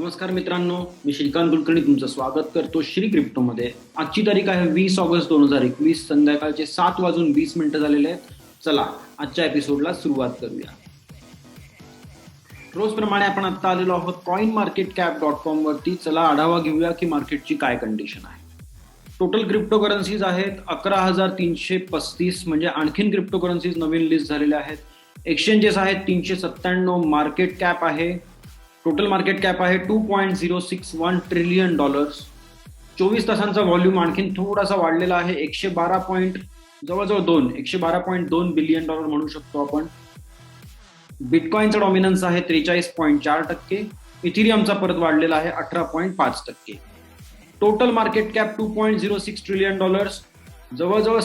नमस्कार मित्रांनो, मी श्रीकांत कुलकर्णी तुमचं स्वागत करतो श्री क्रिप्टोमध्ये. आजची तारीख आहे 20 ऑगस्ट 2021. संध्याकाळचे 7:20 झालेले आहेत. चला आजच्या एपिसोडला सुरुवात करूया. रोजप्रमाणे आपण आता आलेलो आहोत coinmarketcap.com वरती. चला आढावा घेऊया की मार्केटची काय कंडिशन आहे. टोटल क्रिप्टो करन्सीज आहेत 11,335, म्हणजे आणखीन क्रिप्टो करन्सीज नवीन लिस्ट झालेल्या आहेत. एक्सचेंजेस आहेत 397. मार्केट कॅप आहे, टोटल मार्केट कॅप आहे $2.061 ट्रिलियन. 24 तासांचा व्हॉल्यूम आणखीन थोडासा वाढलेला आहे. 112.2 बिलियन डॉलर म्हणू शकतो आपण. बिटकॉइनचा डॉमिनन्स आहे 43.4%. इथिरियमचा परत वाढलेला आहे 18.5%. टोटल मार्केट कॅप $2.06 ट्रिलियन जवळजवळ,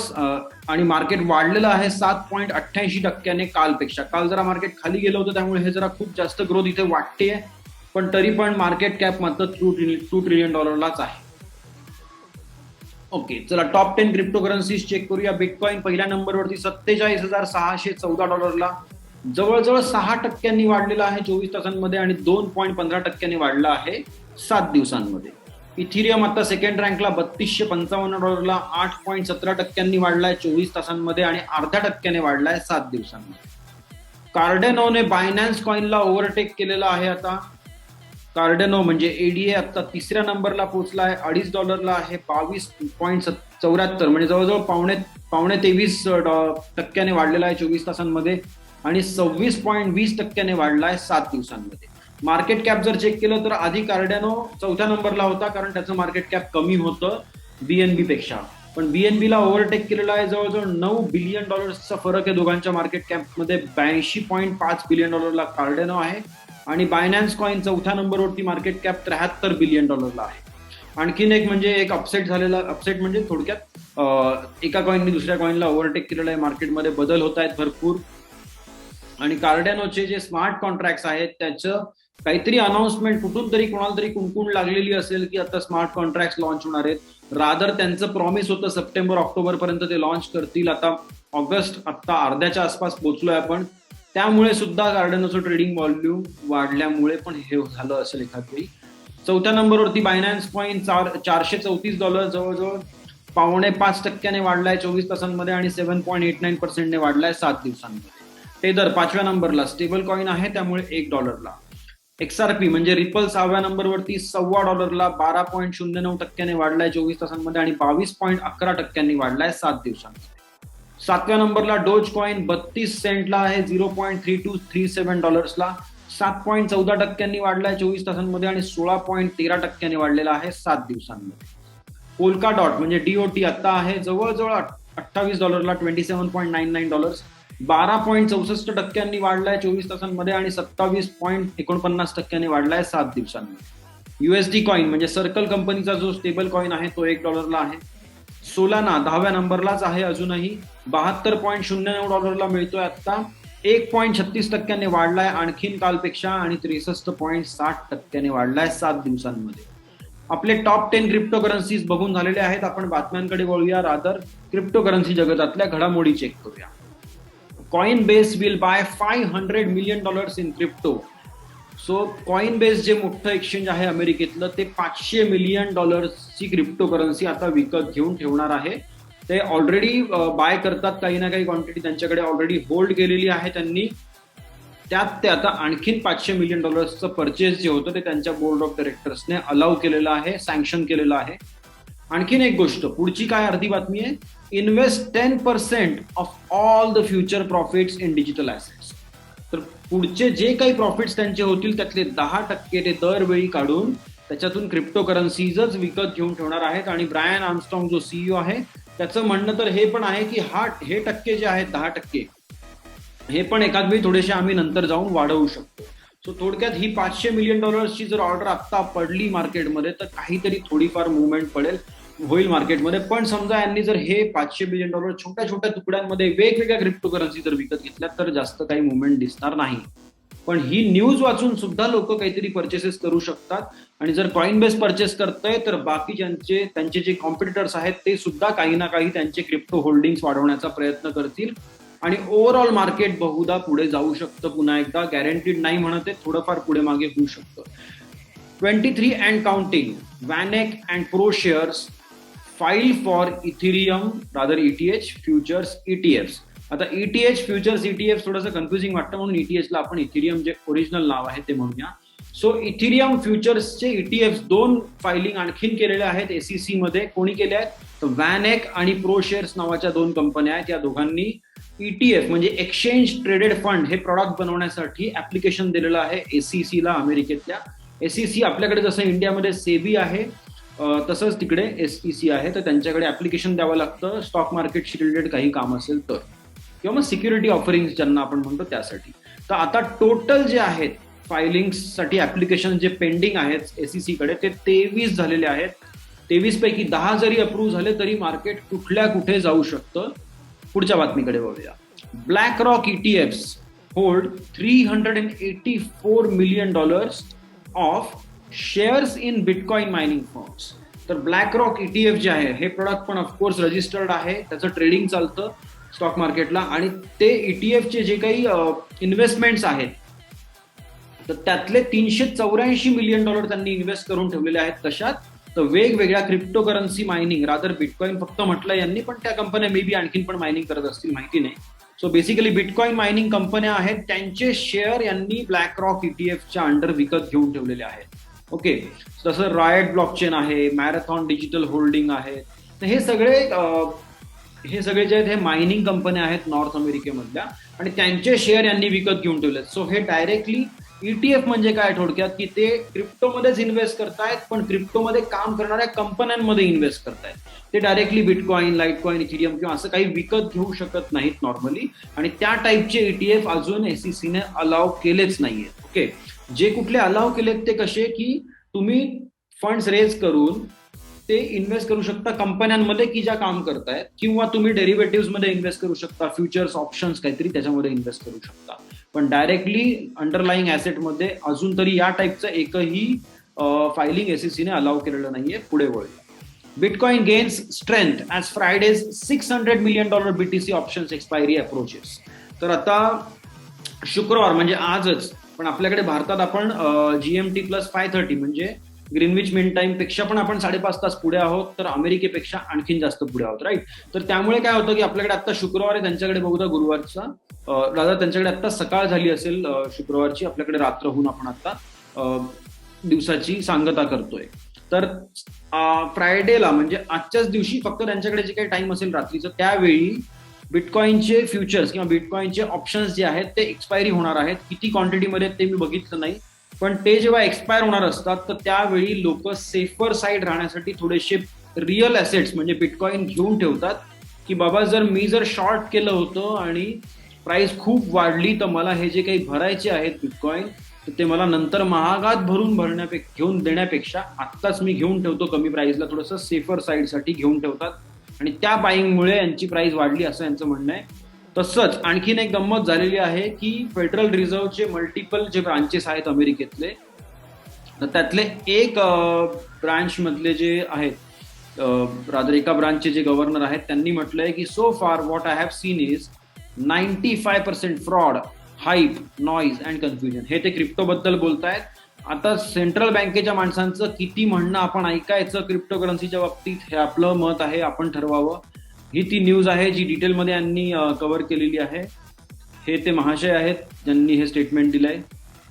आणि मार्केट वाढलेलं आहे 7.88% कालपेक्षा. काल जरा मार्केट खाली गेलं होतं, त्यामुळे हे जरा खूप जास्त ग्रोथ इथे वाटते, पण तरी पण मार्केट कॅप मात्र $2 ट्रिलियन आहे. ओके, चला टॉप 10 क्रिप्टो करन्सीज चेक करूया. बिटकॉइन पहिल्या नंबरवरती $27,614, जवळजवळ 6% वाढलेला आहे 24 तासांमध्ये आणि 2.15% वाढला आहे 7 दिवसांमध्ये. इथिरियम आता सेकंड रँकला $3255, 8.17% वाढलाय 24 तासांमध्ये आणि 0.5% वाढलाय 7 दिवसांमध्ये. कार्डेनोने बायनान्स कॉइनला ओव्हरटेक केलेला आहे. आता कार्डेनो म्हणजे एडीए आता तिसऱ्या नंबरला पोहोचला आहे. $2.5 आहे, 22.74, म्हणजे जवळजवळ पावणे 23% वाढलेला आहे 24 तासांमध्ये आणि 26.20% वाढलाय 7 दिवसांमध्ये. मार्केट कॅप जर चेक केलं तर आधी कार्डेनो चौथ्या नंबरला होता, कारण त्याचं मार्केट कॅप कमी होतं बीएनबी पेक्षा, पण बीएनबी ला ओव्हरटेक केलेला आहे. जवळजवळ $9 बिलियन फरक आहे दोघांच्या मार्केट कॅपमध्ये. $82.5 बिलियन कार्डेनो आहे आणि बायनान्स कॉइन चौथ्या नंबरवरती मार्केट कॅप $73 बिलियन आहे. आणखीन एक म्हणजे एक अपसेट म्हणजे थोडक्यात एका कॉइननी दुसऱ्या कॉइनला ओव्हरटेक केलेला आहे. मार्केटमध्ये बदल होत आहेत भरपूर. आणि कार्डेनोचे जे स्मार्ट कॉन्ट्रॅक्ट्स आहेत त्याचं काहीतरी अनाउन्समेंट कुठून तरी कोणाला तरी कुणकुण लागलेली असेल की आता स्मार्ट कॉन्ट्रॅक्ट लॉन्च होणार आहेत. रादर त्यांचं प्रॉमिस होतं सप्टेंबर ऑक्टोबर पर्यंत ते लॉन्च करतील. आता ऑगस्ट आता अर्ध्याच्या आसपास पोहोचलोय आपण, त्यामुळे सुद्धा कार्डेनोचं ट्रेडिंग व्हॉल्यूम वाढल्यामुळे पण हे झालं असेल एखाद वेळी. चौथ्या नंबरवरती बायनान्स कॉइन $434, जवळजवळ 5.5% वाढलाय 24 तासांमध्ये आणि 7.89% वाढलाय 7 दिवसांमध्ये. टेदर 5व्या नंबरला स्टेबल कॉइन आहे, त्यामुळे $1. XRP म्हणजे रिपल 6व्या नंबरवरती $1.25, 12.09% वाढलाय 24 तासांमध्ये आणि 22.11% वाढलाय 7 दिवसांमध्ये. 7व्या नंबरला डोज कॉइन 32 सेंटला आहे, $0.3237, 7.14% वाढलाय 24 तासांमध्ये आणि 16.13% वाढलेला आहे 7 दिवसांमध्ये. पोल्का डॉट म्हणजे DOT आता आहे जवळजवळ $28, $27.99, 12.64% वाढलाय 24 तासांमध्ये आणि 27.49% वाढलाय 7 मिनिटांमध्ये. USD कॉइन म्हणजे सर्कल कंपनीचा जो स्टेबल कॉइन आहे तो $1 आहे. सोलाना 10व्या नंबरलाच आहे अजूनही, $72.09 मिळतोय आता, 1.36% वाढलाय आणखीन कालपेक्षा आणि 63.60% वाढलाय 7 दिवसांमध्ये. आपले टॉप 10 क्रिप्टो करन्सीज बघून झालेले आहेत. आपण बातम्यांकडे वळूया. रादर क्रिप्टो करन्सी जगतातल्या घडामोडी चेक करूया. Coinbase will buy $500 million in crypto. So Coinbase जे मोठं एक्सचेंज आहे अमेरिकेतलं, ते $500 मिलियन ची क्रिप्टो करन्सी आता विकत घेऊन ठेवणार आहे. ते ऑलरेडी बाय करतात, काही ना काही क्वांटिटी त्यांच्याकडे ऑलरेडी होल्ड केलेली आहे त्यांनी. त्यात ते आता आणखीन $500 मिलियन परचेस जे होतं ते त्यांच्या बोर्ड ऑफ डायरेक्टर्सने अलाउ केलेलं आहे, सँक्शन केलेलं आहे. आणखीन एक गोष्ट, पुढची काय अर्धी बातमी आहे, invest 10% of all the future profits in digital assets. तर पुढचे जे काही प्रॉफिट्स त्यांचे होतील त्यातले 10% ते दरवेळी काढून त्याच्यातून क्रिप्टो करन्सीजच विकत घेऊन ठेवणार आहेत. आणि ब्रायन आर्मस्ट्रॉंग जो CEO आहे त्याचं म्हणणं तर हे पण आहे की हे टक्के जे आहेत 10%, हे पण एखाद वेळी थोडेसे आम्ही नंतर जाऊन वाढवू शकतो. सो थोडक्यात ही $500 मिलियन जर ऑर्डर आता पडली मार्केटमध्ये तर काहीतरी थोडीफार मुवमेंट होईल मार्केटमध्ये. पण समजा यांनी जर हे $500 मिलियन छोट्या छोट्या तुकड्यांमध्ये वेगवेगळ्या क्रिप्टो करन्सी जर विकत घेतल्या तर जास्त काही मुवमेंट दिसणार नाही. पण ही न्यूज वाचून सुद्धा लोक काहीतरी परचेसेस करू शकतात. आणि जर कॉइनबेस परचेस करतंय तर बाकी त्यांचे जे कॉम्पिटिटर्स आहेत ते सुद्धा काही ना काही त्यांचे क्रिप्टो होल्डिंग्स वाढवण्याचा प्रयत्न करतील आणि ओव्हरऑल मार्केट बहुधा पुढे जाऊ शकतं. पुन्हा एकदा गॅरंटीड नाही म्हणत आहे, थोडंफार पुढे मागे होऊ शकतं. 23 and counting VanEck and ProShares file for Ethereum, rather ETH futures ETFs. आता ETH फ्युचर्स ETF थोडंसं कन्फ्युजिंग वाटतं म्हणून ETH ला आपण इथिरियम जे ओरिजिनल नाव आहे ते म्हणूया. सो इथिरियम फ्युचर्सचे ETF 2 फायलिंग आणखीन केलेले आहेत SEC मध्ये. कोणी केले आहेत? तर VanEck आणि ProShares नावाच्या 2 कंपन्या आहेत. या दोघांनी ETF म्हणजे एक्सचेंज ट्रेडेड फंड हे प्रॉडक्ट बनवण्यासाठी ऍप्लिकेशन दिलेलं आहे SEC ला, अमेरिकेतल्या. SEC आपल्याकडे जसं इंडियामध्ये सेबी आहे तसंच तिकडे SEC आहे. तर त्यांच्याकडे ऍप्लिकेशन द्यावं लागतं स्टॉक मार्केटशी रिलेटेड काही काम असेल तर, किंवा मग सिक्युरिटी ऑफरिंग ज्यांना आपण म्हणतो त्यासाठी. तर आता टोटल जे आहेत फायलिंगसाठी ऍप्लिकेशन जे पेंडिंग आहेत SEC कडे ते 23 झालेले आहेत. 23 पैकी 10 जरी अप्रूव्ह झाले तरी मार्केट कुठल्या कुठे जाऊ शकतं. पुढच्या बातमीकडे बघूया. Black rock ETFs hold $384 million of shares in bitcoin mining firms. तर ब्लॅक रॉक ETF जे आहे हे प्रोडक्ट पण ऑफकोर्स रजिस्टर्ड आहे, त्याचं ट्रेडिंग चालतं स्टॉक मार्केटला. आणि ते ETFचे जे काही इन्व्हेस्टमेंट्स आहेत तर त्यातले $384 million त्यांनी इन्व्हेस्ट करून ठेवलेले आहेत. कशात? तर वेगवेगळ्या क्रिप्टोकरन्सी मायनिंग, रादर बिटकॉइन फक्त म्हटलं यांनी, पण त्या कंपन्या मे बी आणखीन पण मायनिंग करत असतील, माहिती नाही. सो बेसिकली बिटकॉइन मायनिंग कंपन्या आहेत, त्यांचे शेअर यांनी ब्लॅक रॉक ETFच्या अंडर विकत घेऊन ठेवलेले आहेत. ओके, तसं रॉयट ब्लॉकचेन आहे, मॅरेथॉन डिजिटल होल्डिंग आहे. तर हे सगळे जे आहेत हे मायनिंग कंपन्या आहेत नॉर्थ अमेरिकेमधल्या, आणि त्यांचे शेअर यांनी विकत घेऊन ठेवलेत. सो हे डायरेक्टली ETF म्हणजे काय थोडक्यात, की ते क्रिप्टोमध्येच इन्व्हेस्ट करतायत, पण क्रिप्टोमध्ये काम करणाऱ्या कंपन्यांमध्ये इन्व्हेस्ट करतायत. ते डायरेक्टली बिटकॉइन, लाईटकॉइन, इथिरियम किंवा असं काही विकत घेऊ शकत नाहीत नॉर्मली, आणि त्या टाईपचे ETF अजून SEC ने अलाव केलेच नाहीयेत. ओके, जे कुठले अलाव केलेत ते कसे, की तुम्ही फंड्स रेज करून ते इन्व्हेस्ट करू शकता कंपन्यांमध्ये की ज्या काम करतायत, किंवा तुम्ही डेरिव्हेटिव्ह मध्ये इन्व्हेस्ट करू शकता, फ्युचर्स ऑप्शन्स काहीतरी त्याच्यामध्ये इन्व्हेस्ट करू शकता. पण डायरेक्टली अंडरलाईंग ऍसेटमध्ये अजून तरी या टाईपचं एकही फायलिंग SEC ने अलाव केलेलं नाहीये. पुढे वळूया. Bitcoin gains strength as Faraday's $600 million BTC options expiry approaches. तर आता शुक्रवार म्हणजे आजच, पण आपल्याकडे भारतात आपण GMT + 5:30 म्हणजे ग्रीनविच मीन टाइम पेक्षा पण आपण 5.5 तास पुढे आहोत, तर अमेरिकेपेक्षा आणखीन जास्त पुढे आहोत, राईट. तर त्यामुळे काय होतं की आपल्याकडे आता शुक्रवार आहे, त्यांच्याकडे बहुधा गुरुवारचा, दादा त्यांच्याकडे आता सकाळ झाली असेल शुक्रवारची, आपल्याकडे रात्र होऊन आपण आता दिवसाची सांगता करतोय. तर फ्रायडेला म्हणजे आजच्याच दिवशी फक्त त्यांच्याकडे जे काही टाइम असेल रात्रीचं, त्यावेळी बिटकॉइनचे फ्युचर्स किंवा बिटकॉइनचे ऑप्शन्स जे आहेत ते एक्सपायरी होणार आहेत. किती क्वांटिटीमध्ये ते मी बघितलं नाही, पण ते जेव्हा एक्सपायर होणार असतात तर त्यावेळी लोक सेफर साईड राहण्यासाठी थोडेसे रिअल ॲसेट्स म्हणजे बिटकॉइन घेऊन ठेवतात, की बाबा जर शॉर्ट केलं होतं आणि प्राइस खूप वाढली तर मला हे जे काही भरायचे आहेत बिटकॉइन तर ते मला नंतर महागात घेऊन देण्यापेक्षा आत्ताच मी घेऊन ठेवतो कमी प्राइसला, थोडंसं सेफर साईडसाठी घेऊन ठेवतात, आणि त्या बाईंगमुळे यांची प्राइस वाढली असं यांचं म्हणणं आहे. तसंच आणखीन एक गंमत झालेली आहे की फेडरल रिझर्व्हचे मल्टिपल जे ब्रांचेस आहेत अमेरिकेतले, तर त्यातले एक ब्रांच मधले जे आहेत, रादर एका ब्रांचचे जे गव्हर्नर आहेत त्यांनी म्हटलंय की सो फार what I have seen is 95% fraud, hype, noise and confusion. हे ते क्रिप्टो बद्दल बोलतायत. आता सेंट्रल बँकेच्या माणसांचं किती म्हणणं आपण ऐकायचं क्रिप्टोकरन्सीच्या बाबतीत, हे आपलं मत आहे, आपण ठरवावं. ही ती न्यूज आहे जी डिटेलमध्ये यांनी कव्हर केलेली आहे. हे ते महाशय आहेत ज्यांनी हे स्टेटमेंट दिलंय.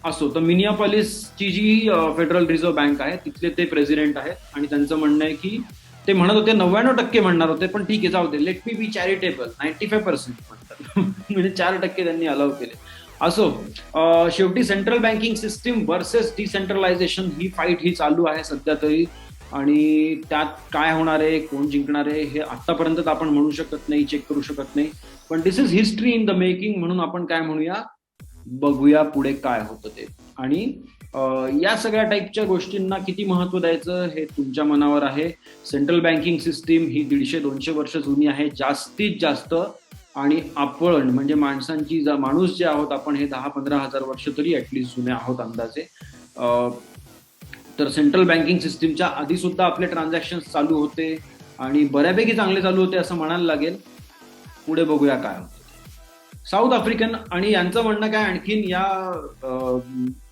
असो, तर मिनियापॉलिसची जी फेडरल रिझर्व्ह बँक आहे तिथले ते प्रेसिडेंट आहेत, आणि त्यांचं म्हणणं आहे की ते म्हणत होते 99% म्हणणार होते, पण ठीक आहे जाऊ दे, लेट मी बी चॅरिटेबल, 95% म्हणतात म्हणजे 4% त्यांनी अलाव केले. असो, शेवटी central banking system versus decentralization ही फाईट ही चालू आहे सध्या तरी, आणि त्यात काय होणार आहे, कोण जिंकणार आहे हे आतापर्यंत आपण म्हणू शकत नाही, चेक करू शकत नाही, पण this is history in the making म्हणून आपण काय म्हणूया, बघूया पुढे काय होतं ते. आणि या सगळ्या टाईपच्या गोष्टींना किती महत्व द्यायचं हे तुमच्या मनावर आहे. सेंट्रल बँकिंग सिस्टीम ही 150-200 वर्ष जुनी आहे जास्तीत जास्त, आणि आपण म्हणजे माणूस जे आहोत आपण हे 10-15 हजार वर्ष तरी ऍटलिस्ट जुने आहोत अंदाजे. तर सेंट्रल बँकिंग सिस्टीमच्या आधी सुद्धा आपले ट्रान्झॅक्शन चालू होते आणि बऱ्यापैकी चांगले चालू होते असं म्हणायला लागेल. पुढे बघूया काय होतं. साऊथ आफ्रिकन आणि यांचं म्हणणं काय आणखीन या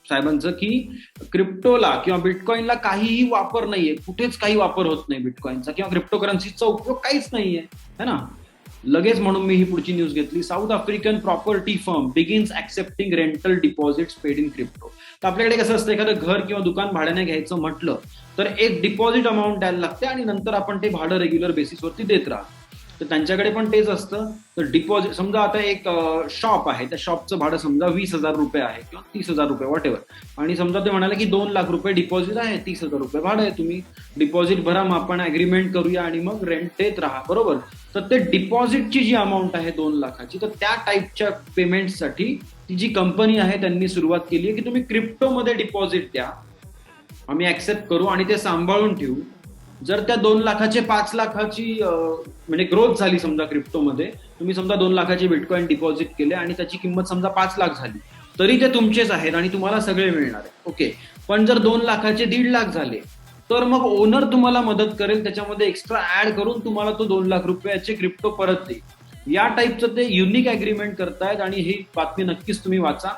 साहेबांचं की क्रिप्टोला किंवा बिटकॉइनला काहीही वापर नाहीये, कुठेच काही वापर होत नाही बिटकॉइनचा किंवा क्रिप्टोकरन्सीचा उपयोग काहीच नाहीये, है ना. लगेच म्हणून मी ही पुढची न्यूज घेतली. South African property firm begins accepting rental deposits paid in crypto. तर आपल्याकडे कसं असतं, एखादं घर किंवा दुकान भाड्याने घ्यायचं म्हटलं तर एक डिपॉझिट अमाऊंट द्यायला लागते आणि नंतर आपण ते भाडं रेग्युलर बेसिसवरती देत राहतो. तर त्यांच्याकडे पण तेच असतं. तर डिपॉझिट समजा आता एक शॉप आहे, त्या शॉपचं भाडं समजा 20,000 रुपये आहे किंवा 30,000 रुपये वॉटेवर, आणि समजा ते म्हणाले की 2,00,000 रुपये डिपॉझिट आहे, 30,000 रुपये भाडं आहे, तुम्ही डिपॉझिट भरा, मग आपण अग्रीमेंट करूया आणि मग रेंट देत राहा, बरोबर. तर ते डिपॉझिटची जी अमाऊंट आहे 2,00,000ची, तर त्या टाईपच्या पेमेंटसाठी ती जी कंपनी आहे त्यांनी सुरुवात केली आहे की तुम्ही क्रिप्टोमध्ये डिपॉझिट द्या, आम्ही ऍक्सेप्ट करू आणि ते सांभाळून ठेवू. जर त्या 2,00,000चे 5,00,000ची म्हणजे ग्रोथ झाली समजा क्रिप्टोमध्ये, तुम्ही समजा 2,00,000चे बिटकॉइन डिपॉझिट केले आणि त्याची किंमत समजा 5,00,000 झाली, तरी ते तुमचेच आहेत आणि तुम्हाला सगळे मिळणार आहे, ओके. पण जर 2,00,000चे 1,50,000 झाले तर मग ओनर तुम्हाला मदत करेल, त्याच्यामध्ये एक्स्ट्रा ऍड करून तुम्हाला तो 2,00,000 रुपयाचे क्रिप्टो परत देईल. या टाईपचं ते युनिक अग्रीमेंट करतायत आणि ही बातमी नक्कीच तुम्ही वाचा.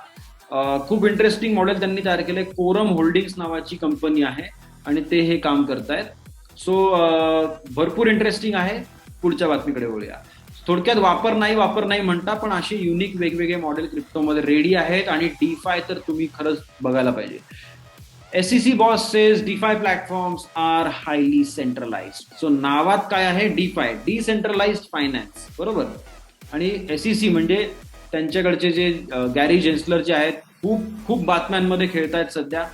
खूप इंटरेस्टिंग मॉडेल त्यांनी तयार केलंय. कोरम होल्डिंग्स नावाची कंपनी आहे आणि ते हे काम करतायत. सो भरपूर इंटरेस्टिंग आहे. पुढच्या बातमीकडे वळूया. थोडक्यात वापर नाही म्हणता, पण असे युनिक वेगवेगळे मॉडेल क्रिप्टोमध्ये रेडी आहेत आणि डीफाय तर तुम्ही खरंच बघायला पाहिजे. SEC boss says DeFi platforms are highly centralized. So नावात काय आहे, डीफाय, डिसेंट्रलाइज्ड फायनान्स, बरोबर. आणि SEC म्हणजे त्यांच्याकडचे जे गॅरी जेन्सलर जे आहेत, खूप बातम्यांमध्ये खेळतायत सध्या.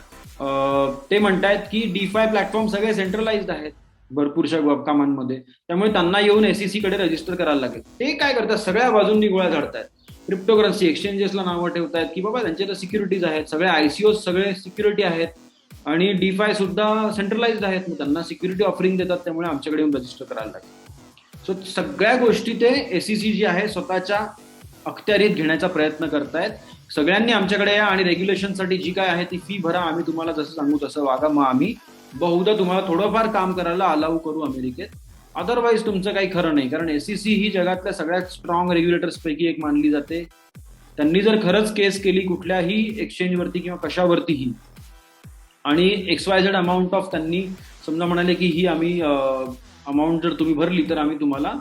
ते म्हणतायत की डीफाय प्लॅटफॉर्म सगळे सेंट्रलाइज्ड आहेत भरपूरशा कामांमध्ये, त्यामुळे त्यांना येऊन SEC कडे रजिस्टर करायला लागेल. ते काय करतात, सगळ्या बाजूंनी गोळ्या झाडतायत. क्रिप्टोकरन्सी एक्सचेंजेसला नावं ठेवतायत की बाबा त्यांचे तर सिक्युरिटीज आहेत, सगळे ICOs सगळे सिक्युरिटी आहेत आणि डीफाय सुद्धा सेंट्रलाइज्ड आहेत, मग त्यांना सिक्युरिटी ऑफरिंग देतात, त्यामुळे आमच्याकडे येऊन रजिस्टर करायला लागेल. सो सगळ्या गोष्टी ते SEC जी आहे स्वतःच्या अखत्यारीत घेण्याचा प्रयत्न करतायत. सगळ्यांनी आमच्याकडे या आणि रेग्युलेशनसाठी जी काय आहे ती फी भरा, आम्ही तुम्हाला जसं सांगू तसं वागा, मग आम्ही बहुधा तुम्हाला थोडंफार काम करायला अलाउ करू अमेरिकेत. अदरवाईज तुमचं काही खरं नाही, कारण SEC ही जगातल्या सगळ्यात स्ट्रॉंग रेग्युलेटर्स पैकी एक मानली जाते. त्यांनी जर खरंच केस केली कुठल्याही एक्सचेंजवरती किंवा कशावरतीही आणि XYZ अमाऊंट ऑफ, त्यांनी समजा म्हणाले की ही आम्ही अमाऊंट जर तुम्ही भरली तर आम्ही तुम्हाला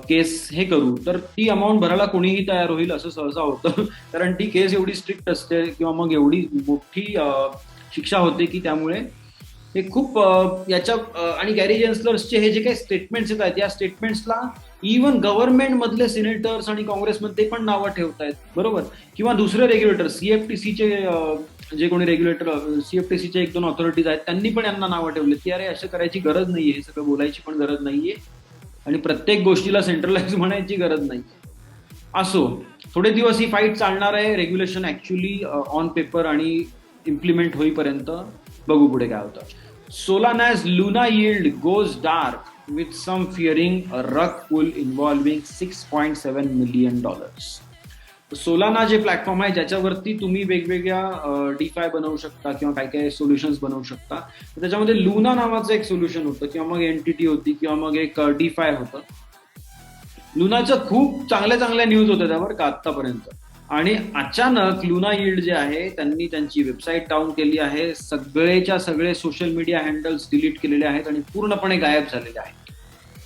केस हे करू, तर ती अमाऊंट भरायला कोणीही तयार होईल असं सहसा होतं. कारण ती केस एवढी स्ट्रिक्ट असते किंवा मग एवढी मोठी शिक्षा होते की त्यामुळे हे खूप याच्या आणि गॅरी जेन्सलर्सचे हे जे काही स्टेटमेंट्स येत आहेत, या स्टेटमेंट्सला इव्हन गव्हर्नमेंट मधले सिनेटर्स आणि काँग्रेसमध्ये ते पण नावं ठेवतायत, बरोबर. किंवा दुसरे रेग्युलेटर CFTCचे जे कोणी रेग्युलेटर, CFTCचे 1-2 ऑथॉरिटीज आहेत, त्यांनी पण यांना नावं ठेवले की अरे असं करायची गरज नाहीये, हे सगळं बोलायची पण गरज नाहीये आणि प्रत्येक गोष्टीला सेंट्रलाइज म्हणायची गरज नाही. असो, थोडे दिवस ही फाईट चालणार आहे. रेग्युलेशन ऍक्च्युली ऑन पेपर आणि इम्प्लिमेंट होईपर्यंत बघू पुढे काय होतं. Solana's Luna yield goes dark with some fearing a rug pull involving $6.7 million. Solana जे प्लॅटफॉर्म आहे ज्याच्यावरती तुम्ही वेगवेगळ्या डीफाय बनवू शकता किंवा काय काय सोल्युशन्स बनवू शकता, तर त्याच्यामध्ये लुना नावाचं एक सोल्युशन होतं किंवा मग एनटीटी होती किंवा मग एक डीफाय होतं. लुनाचं खूप चांगल्या न्यूज होत्या त्यावर का आतापर्यंत, आणि अचानक लुना यील्ड जे आहे त्यांनी त्यांची वेबसाईट डाऊन केली आहे, सगळेच्या सगळे सोशल मीडिया हँडल्स डिलीट केलेले आहेत आणि पूर्णपणे गायब झालेले आहेत.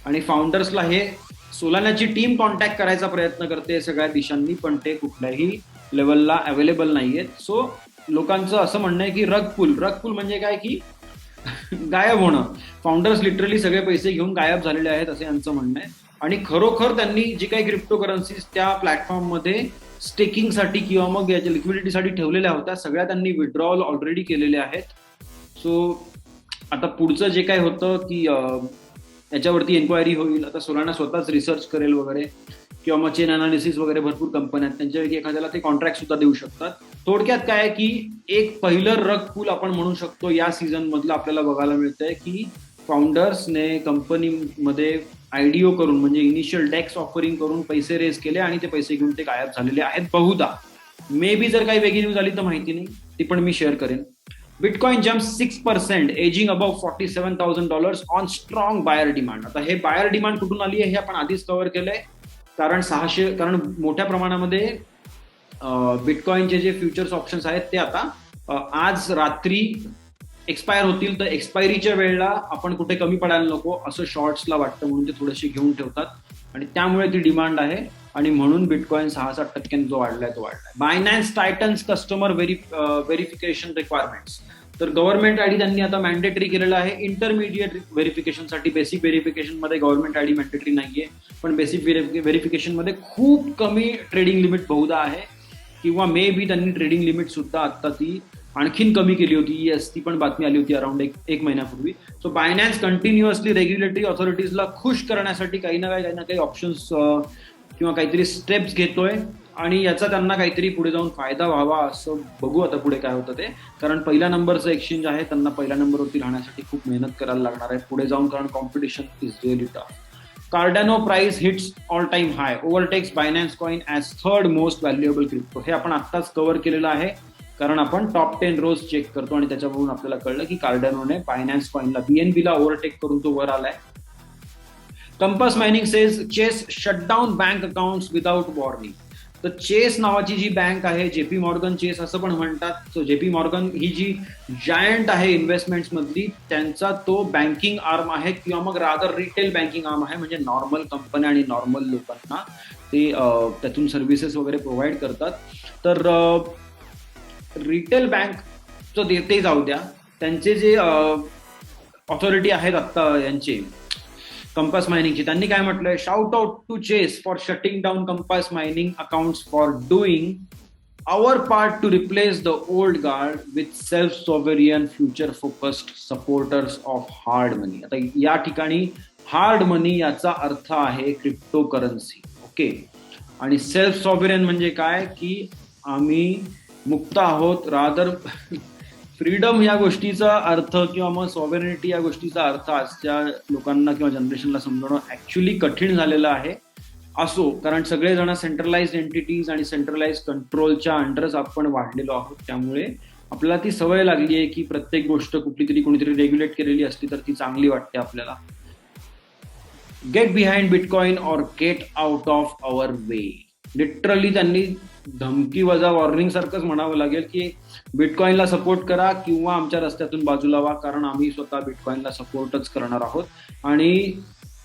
आणि फाउंडर्सला हे सोलानाची टीम कॉन्टॅक्ट करायचा प्रयत्न करते सगळ्या दिशांनी, पण ते कुठल्याही लेवलला अवेलेबल नाहीयेत. सो लोकांचं असं म्हणणं आहे की रग पुल म्हणजे काय की गायब होणं. फाउंडर्स लिटरली सगळे पैसे घेऊन गायब झालेले आहेत असं यांचं म्हणणं आहे. आणि खरोखर त्यांनी जी काही क्रिप्टो करन्सीज त्या प्लॅटफॉर्ममध्ये स्टेकिंगसाठी किंवा मग याच्या लिक्विडिटीसाठी ठेवलेल्या होत्या, सगळ्या त्यांनी विड्रॉल ऑलरेडी केलेल्या आहेत. सो आता पुढचं जे काय होतं की याच्यावरती एन्क्वायरी होईल. आता सोलाना स्वतःच रिसर्च करेल वगैरे, किंवा मग चेन अनालिसिस वगैरे भरपूर कंपन्या आहेत, त्यांच्यापैकी एखाद्याला ते कॉन्ट्रॅक्ट सुद्धा देऊ शकतात. थोडक्यात काय आहे की एक पहिलं रग पूल आपण म्हणू शकतो या सीझन मधलं आपल्याला बघायला मिळतंय की फाउंडर्सने कंपनीमध्ये IDO करून म्हणजे इनिशियल डेक्स ऑफरिंग करून पैसे रेज केले आणि ते पैसे घेऊन ते गायब झालेले आहेत बहुधा. मे बी जर काही वेगळी न्यूज आली तर माहिती नाही, ती पण मी शेअर करेन. Bitcoin jump 6% edging about $47,000 on strong buyer demand. आता हे बायर डिमांड कुठून आली आहे हे आपण आधीच कव्हर केलंय, कारण मोठ्या प्रमाणामध्ये बिटकॉइनचे जे फ्युचर्स ऑप्शन्स आहेत ते आता आज रात्री एक्सपायर होतील, तर एक्सपायरीच्या वेळेला आपण कुठे कमी पडायला नको असं शॉर्ट्सला वाटतं, म्हणून ते थोडेसे घेऊन ठेवतात आणि त्यामुळे ती डिमांड आहे आणि म्हणून बिटकॉइन 6-7% जो वाढलाय तो वाढलाय. बायनान्स टायटन्स कस्टमर व्हेरिफिकेशन रिक्वायरमेंट्स. तर गव्हर्नमेंट आयडी त्यांनी आता मॅन्डेटरी केलेलं आहे. इंटरमिडिएट व्हेरिफिकेशनसाठी बेसिक व्हेरिफिकेशन मध्ये गव्हर्नमेंट आयडी मॅन्डेटरी नाहीये, पण बेसिक व्हेरिफिकेशन मध्ये खूप कमी ट्रेडिंग लिमिट बहुधा आहे, किंवा मे बी त्यांनी ट्रेडिंग लिमिट सुद्धा आता ती आणखीन कमी केली होती. येस, ती पण बातमी आली होती अराउंड एक महिन्यापूर्वी. सो बायनान्स कंटिन्युअसली रेग्युलेटरी ऑथॉरिटीजला खुश करण्यासाठी काही ना काही ऑप्शन्स किंवा काहीतरी स्टेप्स घेतोय आणि याचा त्यांना काहीतरी पुढे जाऊन फायदा व्हावा असं बघू आता पुढे काय होतं ते. कारण पहिल्या नंबरचं एक्सचेंज आहे, त्यांना पहिल्या नंबरवरती राहण्यासाठी खूप मेहनत करायला लागणार आहे पुढे जाऊन, कारण competition is really tough. Cardano price hits all time high, overtakes Binance coin as third most valuable crypto. हे आपण आत्ताच कव्हर केलेलं आहे, कारण आपण टॉप 10 रोज चेक करतो आणि त्याच्यावरून आपल्याला कळलं की कार्डानोने बायनान्स कॉइनला BNB ला ओव्हरटेक करून तो वर आलाय. Compass mining says Chase shutdown bank accounts without warning. तर चेस नावाची जी बँक आहे, जेपी मॉर्गन चेस असं पण म्हणतात. सो जेपी मॉर्गन ही जी जायंट आहे इन्व्हेस्टमेंट्स मधली, त्यांचा तो बँकिंग आर्म आहे, किंवा मग रादर रिटेल बँकिंग आर्म आहे, म्हणजे नॉर्मल कंपन्या आणि नॉर्मल लोकांना ते त्यातून सर्व्हिसेस वगैरे प्रोव्हाइड करतात. तर रिटेल बँकचं ते जाऊ द्या, त्यांचे जे ऑथॉरिटी आहेत आत्ता यांचे कंपास मायनिंगची, त्यांनी काय म्हटलंय, shout out to Chase for shutting down Compass mining accounts for doing our part to replace the old guard with self sovereign future focused supporters of hard money. आता या ठिकाणी हार्ड मनी याचा अर्थ आहे crypto currency. Okay, आणि self sovereign म्हणजे काय, की आम्ही मुक्त आहोत. रादर फ्रीडम या गोष्टीचा अर्थ किंवा मग सॉव्हरेनिटी या गोष्टीचा अर्थ आजच्या लोकांना किंवा जनरेशनला समजणं ऍक्च्युली कठीण झालेलं आहे. असो, कारण सगळेजण सेंट्रलाइज्ड एंटिटीज आणि सेंट्रलाइज कंट्रोलच्या अंडरच आपण वाढलेलो आहोत, त्यामुळे आपल्याला ती सवय लागली आहे की प्रत्येक गोष्ट कुठली तरी कोणीतरी रेग्युलेट केलेली असली तर ती चांगली वाटते आपल्याला. गेट बिहाइंड बिटकॉइन और get out of our way. Literally त्यांनी धमकी वजा वॉर्निंग सारखंच म्हणावं लागेल की बिटकॉइनला सपोर्ट करा किंवा आमच्या रस्त्यातून बाजूला व्हा, कारण आम्ही स्वतः बिटकॉइनला सपोर्टच करणार आहोत. आणि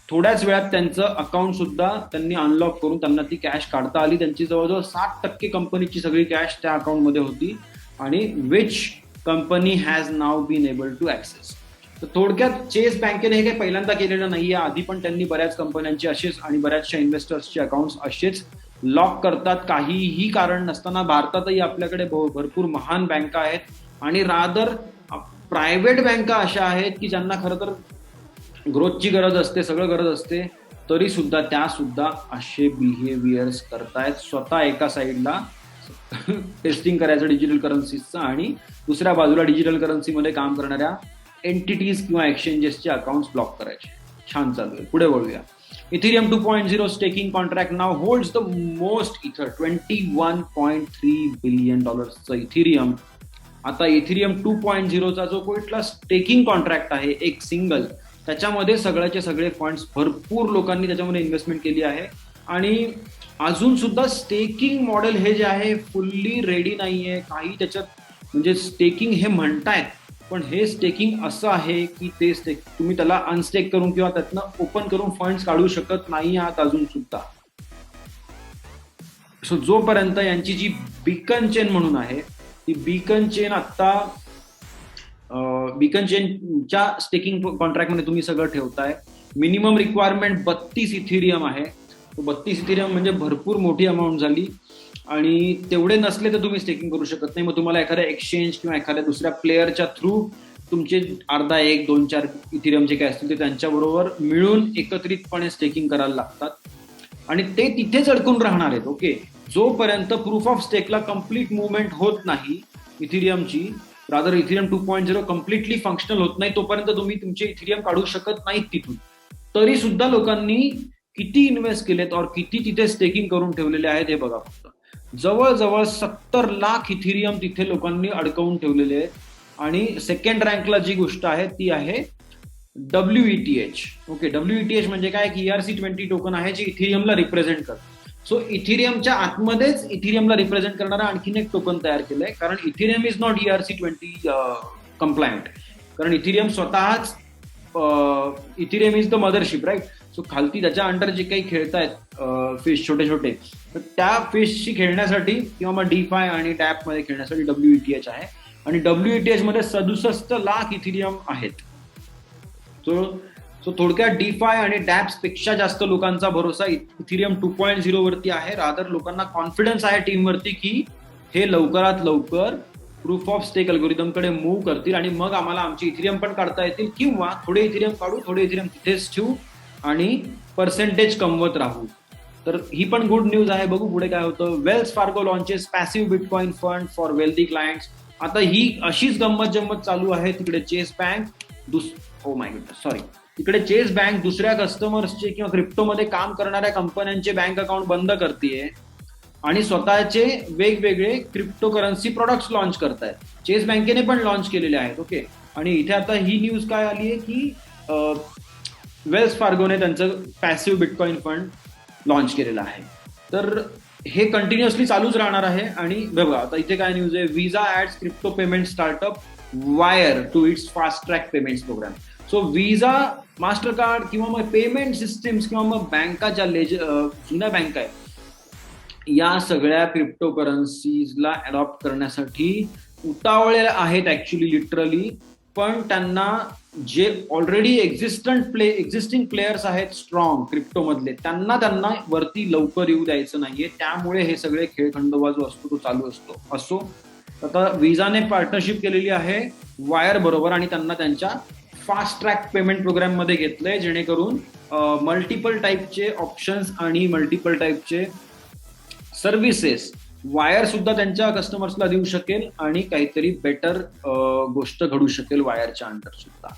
थोड्याच वेळात त्यांचं अकाउंट सुद्धा त्यांनी अनलॉक करून त्यांना ती कॅश काढता आली. त्यांची जवळजवळ 60% कंपनीची सगळी कॅश त्या अकाउंटमध्ये होती, आणि which company has not been able to access. तर थोडक्यात चेस बँकेने हे काही पहिल्यांदा केलेलं नाहीये, आधी पण त्यांनी बऱ्याच कंपन्यांचे असेच आणि बऱ्याचशा इन्व्हेस्टर्सचे अकाउंट्स असेच लॉक करतात, काहीही कारण नसताना. भारतातही आपल्याकडे भरपूर महान बँका आहेत, आणि रादर प्रायव्हेट बँका अशा आहेत की ज्यांना खरं तर ग्रोथची गरज असते, सगळं गरज असते, तरी सुद्धा त्या सुद्धा असे बिहेवियर्स करतायत. स्वतः एका साईडला टेस्टिंग करायचं डिजिटल करन्सीचं आणि दुसऱ्या बाजूला डिजिटल करन्सीमध्ये काम करणाऱ्या एंटिटीज किंवा एक्सचेंजेसचे अकाउंट्स ब्लॉक करायचे. छान चालू आहे. पुढे वळूया. Ethereum 2.0 staking contract now holds the most Ether, $21.3 billion Ethereum. आता इथिरियम 2.0चा जो कुठला स्टेकिंग कॉन्ट्रॅक्ट आहे एक सिंगल, त्याच्यामध्ये सगळ्याचे सगळे फंड्स भरपूर लोकांनी त्याच्यामध्ये इन्व्हेस्टमेंट केली आहे. आणि अजून सुद्धा स्टेकिंग मॉडेल हे जे आहे फुल्ली रेडी नाहीये. काही त्याच्यात म्हणजे स्टेकिंग हे म्हणतायत, पण हे स्टेकिंग असं आहे की ते तुम्ही त्याला अनस्टेक करून किंवा त्यातनं ओपन करून फंड्स काढू शकत नाही आहात अजून सुद्धा. सो जोपर्यंत यांची जी बीकन चेन म्हणून आहे, ती बीकन चेन आता बीकन चेनच्या स्टेकिंग कॉन्ट्रॅक्टमध्ये तुम्ही सगळं ठेवताय. मिनिमम रिक्वायरमेंट 32 इथिरियम आहे. 32 इथिरियम म्हणजे भरपूर मोठी अमाऊंट झाली, आणि तेवढे नसले तर तुम्ही स्टेकिंग करू शकत नाही. मग तुम्हाला एखाद्या एक्सचेंज किंवा एखाद्या दुसऱ्या प्लेअरच्या थ्रू तुमचे अर्धा 1, 2, 4 इथिरियम जे काय असतील ते त्यांच्याबरोबर मिळून एकत्रितपणे स्टेकिंग करायला लागतात, आणि ते तिथेच अडकून राहणार आहेत. ओके, जोपर्यंत प्रूफ ऑफ स्टेकला कम्प्लीट मुवमेंट होत नाही इथिरियमची, रादर इथिरियम 2.0 कम्प्लिटली फंक्शनल होत नाही, तोपर्यंत तुम्ही तुमचे इथिरियम काढू शकत नाहीत तिथून. तरी सुद्धा लोकांनी किती इन्व्हेस्ट केलेत और किती तिथे स्टेकिंग करून ठेवलेले आहेत हे बघा. फक्त जवळजवळ 70 लाख इथिरियम तिथे लोकांनी अडकवून ठेवलेले आहेत. आणि सेकंड रँकला जी गोष्ट आहे ती आहे WETH. ओके, WETH म्हणजे काय की ERC-20 टोकन आहे जे इथिरियमला रिप्रेझेंट करतं. सो इथिरियमच्या आतमध्येच इथिरियमला रिप्रेझेंट करणारा आणखीन एक टोकन तयार केलंय, कारण Ethereum is not ERC-20 compliant, कारण इथिरियम स्वतःच Ethereum is the mothership, right. So खालती त्याच्या अंडर जे काही खेळतायत फिश छोटे छोटे, तर त्या फिशशी खेळण्यासाठी किंवा मग DeFi आणि डॅप मध्ये खेळण्यासाठी WETH आहे, आणि WETH मध्ये 67 लाख इथिरियम आहेत. सो थोडक्यात DeFi आणि डॅप्स पेक्षा जास्त लोकांचा भरोसा इथिरियम 2.0 वरती आहे. रादर लोकांना कॉन्फिडन्स आहे टीमवरती की हे लवकरात लवकर प्रूफ ऑफ स्टेक अल्गोरिदम कडे मूव्ह करतील, आणि मग आम्हाला आमचे इथिरियम पण काढता येतील, किंवा थोडे इथिरियम काढू, थोडे इथिरियम तिथेच ठेवू आणि पर्सेंटेज कमवत राहू. तर ही पण गुड न्यूज आहे. बघू पुढे काय होतं. Wells Fargo launches passive bitcoin fund for wealthy clients. आता ही अशीच गंमत जम्मत चालू आहे. तिकडे Chase bank oh my god sorry तिकडे चेस बँक दुसऱ्या कस्टमर्सचे किंवा क्रिप्टोमध्ये काम करणाऱ्या कंपन्यांचे बँक अकाउंट बंद करतेय आणि स्वतःचे वेगवेगळे क्रिप्टो करन्सी प्रोडक्ट्स लॉन्च करतायत. चेस बँकेने पण लॉन्च केलेले आहेत. ओके, आणि इथे आता ही न्यूज काय आली आहे की वेल्स फार्गोने त्यांचं पॅसिव्ह बिटकॉइन फंड लॉन्च केलेलं आहे. तर हे कंटिन्युअसली चालूच राहणार आहे. आणि बघा आता इथे काय न्यूज आहे. Visa adds crypto payment startup Wyre to its fast track payments program. So Visa, Mastercard किंवा मग पेमेंट सिस्टीम्स किंवा मग बँकाच्या जुन्या बँका आहेत, या सगळ्या क्रिप्टो करन्सीजला अडॉप्ट करण्यासाठी उतावळे आहेत ऍक्च्युली लिटरली. पण त्यांना जे ऑलरेडी एक्झिस्टिंग प्लेयर्स आहेत स्ट्रॉंग क्रिप्टो मधले, त्यांना वरती लवकर येऊ द्यायचं नाहीये. त्यामुळे हे सगळे खेळखंडोबा जो असतो तो चालू असो. आता विजाने पार्टनरशिप केलेली आहे वायर बरोबर, आणि त्यांना त्यांच्या फास्ट ट्रॅक पेमेंट प्रोग्राम मध्ये घेतलंय, जेणेकरून मल्टिपल टाईपचे ऑप्शन्स आणि मल्टिपल टाईपचे सर्व्हिसेस वायर सुद्धा त्यांच्या कस्टमर्सला देऊ शकेल, आणि काहीतरी बेटर गोष्ट घडू शकेल वायरच्या अंडर सुद्धा.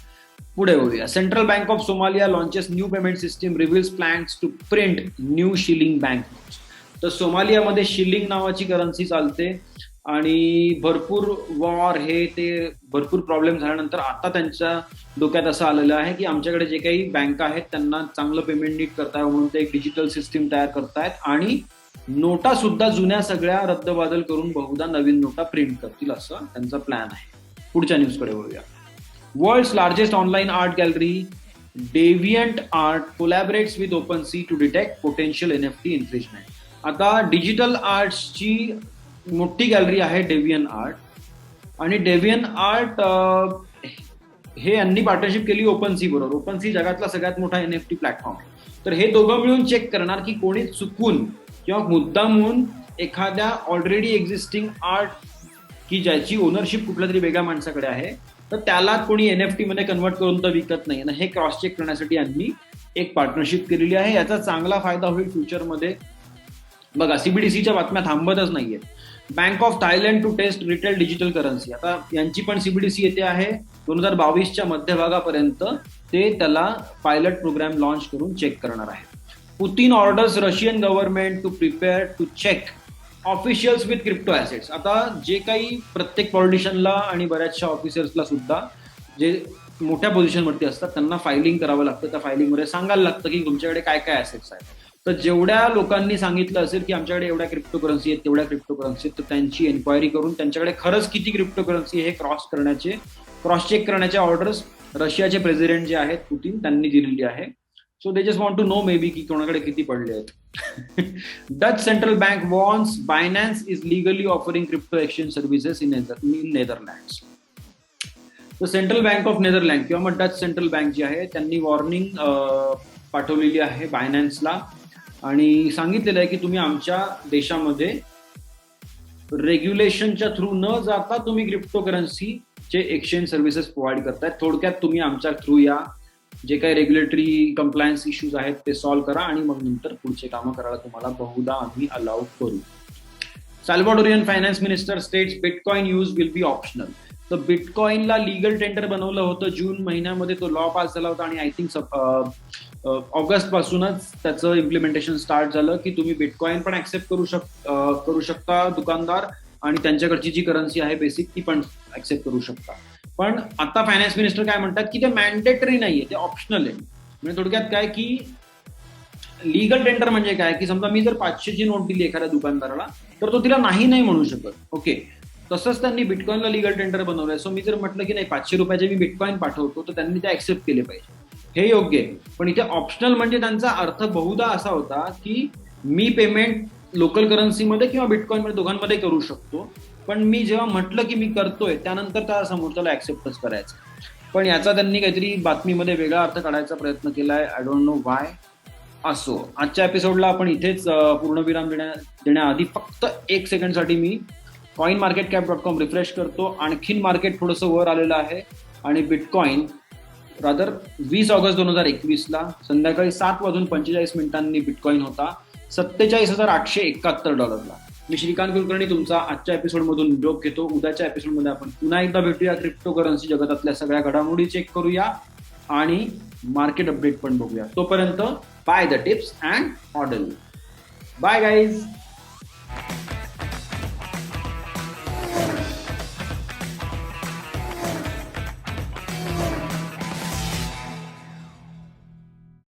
पुढे होऊया. Central bank of Somalia launches new payment system, reveals plans to print new shilling bank notes. तर सोमालियामध्ये शिलिंग नावाची करन्सी चालते, आणि भरपूर वॉर हे ते भरपूर प्रॉब्लेम झाल्यानंतर आता त्यांच्या डोक्यात असं आलेलं आहे की आमच्याकडे जे काही बँका आहेत त्यांना चांगलं पेमेंट नीट करताय, म्हणून ते एक डिजिटल सिस्टीम तयार करतायत, आणि नोटा सुद्धा जुन्या सगळ्या रद्दबादल करून बहुधा नवीन नोटा प्रिंट करतील, असं त्यांचा प्लॅन आहे. पुढच्या न्यूजकडे वळूया. World's largest online art gallery DeviantArt collaborates with OpenSea to detect potential NFT infringement. आता डिजिटल आर्ट्सची मोठी गॅलरी आहे डेव्हियन आर्ट, आणि डेव्हियन आर्ट हे यांनी पार्टनरशिप केली OpenSea बरोबर. OpenSea जगातला सगळ्यात मोठा NFT प्लॅटफॉर्म आहे. तर हे दोघं मिळून चेक करणार की कोणी चुकून किंवा मुद्दामून एखाद्या ऑलरेडी एक्झिस्टिंग आर्ट की ज्याची ओनरशिप कुठल्या तरी वेगळ्या माणसाकडे आहे, तर त्याला कोणी NFT मध्ये कन्वर्ट करून तर विकत नाही ना, हे क्रॉस चेक करण्यासाठी यांनी एक पार्टनरशिप केलेली आहे. याचा चांगला फायदा होईल फ्युचरमध्ये. बघा, CBDCच्या बातम्या थांबतच नाहीयेत. Bank of Thailand to test retail digital currency. आता यांची पण CBDC येते आहे 2022च्या मध्यभागापर्यंत. ते त्याला पायलट प्रोग्राम लॉन्च करून चेक करणार आहे. Putin orders Russian government to prepare to check officials with crypto assets. आता जे काही प्रत्येक पॉलिटिशियनला आणि बऱ्याचशा ऑफिसर्सला सुद्धा जे मोठ्या पोझिशनवरती असतात त्यांना फायलिंग करावं लागतं. त्या फायलिंगमध्ये सांगायला लागतं की तुमच्याकडे काय काय ॲसेट्स आहेत. तर जेवढ्या लोकांनी सांगितलं असेल की आमच्याकडे एवढ्या क्रिप्टो करन्सी आहेत, तेवढ्या क्रिप्टो करन्सी आहेत, तर त्यांची एन्क्वायरी करून त्यांच्याकडे खरंच किती क्रिप्टो करन्सी हे क्रॉस चेक करण्याचे ऑर्डर्स रशियाचे प्रेसिडेंट जे आहेत पुतीन त्यांनी दिलेली आहे. So they just want to know maybe की कोणाकडे किती पडले आहेत. Dutch central bank wants Binance is legally offering crypto exchange services in Netherlands. तर सेंट्रल बँक ऑफ नेदरलँड किंवा मग डच सेंट्रल बँक जी आहे त्यांनी वॉर्निंग पाठवलेली आहे बायनान्सला, आणि सांगितलेलं आहे की तुम्ही आमच्या देशामध्ये रेग्युलेशनच्या थ्रू न जाता तुम्ही क्रिप्टो करन्सीचे एक्सचेंज सर्व्हिसेस प्रोव्हाइड करताय. थोडक्यात तुम्ही आमच्या थ्रू या, जे काही रेग्युलेटरी कंप्लायन्स इश्यूज आहेत ते सॉल्व्ह करा, आणि मग नंतर पुढचे कामं करायला तुम्हाला बहुधा आम्ही अलाउ करू. Salvadorian finance minister states bitcoin use will be optional. तर बिटकॉइनला लीगल टेंडर बनवलं होतं जून महिन्यामध्ये, तो लॉ पास झाला होता, आणि आय थिंक ऑगस्ट पासूनच त्याचं इम्प्लिमेंटेशन स्टार्ट झालं की तुम्ही बिटकॉइन पण ऍक्सेप्ट करू शकता दुकानदार, आणि त्यांच्याकडची जी करन्सी आहे बेसिक ती पण ऍक्सेप्ट करू शकता. पण आता फायनान्स मिनिस्टर काय म्हणतात की ते मॅन्डेटरी नाहीये, ते ऑप्शनल आहे. म्हणजे थोडक्यात काय की लिगल टेंडर म्हणजे काय, की समजा मी जर 500ची नोट दिली एखाद्या दुकानदाराला तर तो तिला नाही म्हणू शकत. ओके, तसंच त्यांनी बिटकॉइनला लिगल टेंडर बनवलंय. सो मी जर म्हटलं की नाही 500 रुपयाचे मी बिटकॉइन पाठवतो तर त्यांनी ते ऍक्सेप्ट केले पाहिजे. हे योग्य आहे. पण इथे ऑप्शनल म्हणजे त्यांचा अर्थ बहुधा असा होता की मी पेमेंट लोकल करन्सीमध्ये किंवा बिटकॉइनमध्ये दोघांमध्ये करू शकतो, पण मी जेव्हा म्हटलं की मी करतोय त्यानंतर त्या समोरच्याला ऍक्सेप्टच करायचं. पण याचा त्यांनी काहीतरी बातमीमध्ये वेगळा अर्थ काढायचा प्रयत्न केलाय. I don't know Y. असो, आजच्या एपिसोडला आपण इथेच पूर्णविराम देण्याआधी फक्त 1 सेकंडसाठी मी coinmarketcap.com रिफ्रेश करतो. आणखीन मार्केट थोडंसं वर आलेलं आहे आणि बिटकॉइन रादर 20 ऑगस्ट 2021ला संध्याकाळी 7:45 बिटकॉइन होता $47,871. मी श्रीकांत कुलकर्णी तुमचा आजच्या एपिसोडमधून निरोप घेतो. उद्याच्या एपिसोडमध्ये आपण पुन्हा एकदा भेटूया. क्रिप्टोकरन्सी जगतातल्या सगळ्या घडामोडी चेक करूया आणि मार्केट अपडेट पण बघूया. तोपर्यंत buy the tips and order. Bye guys.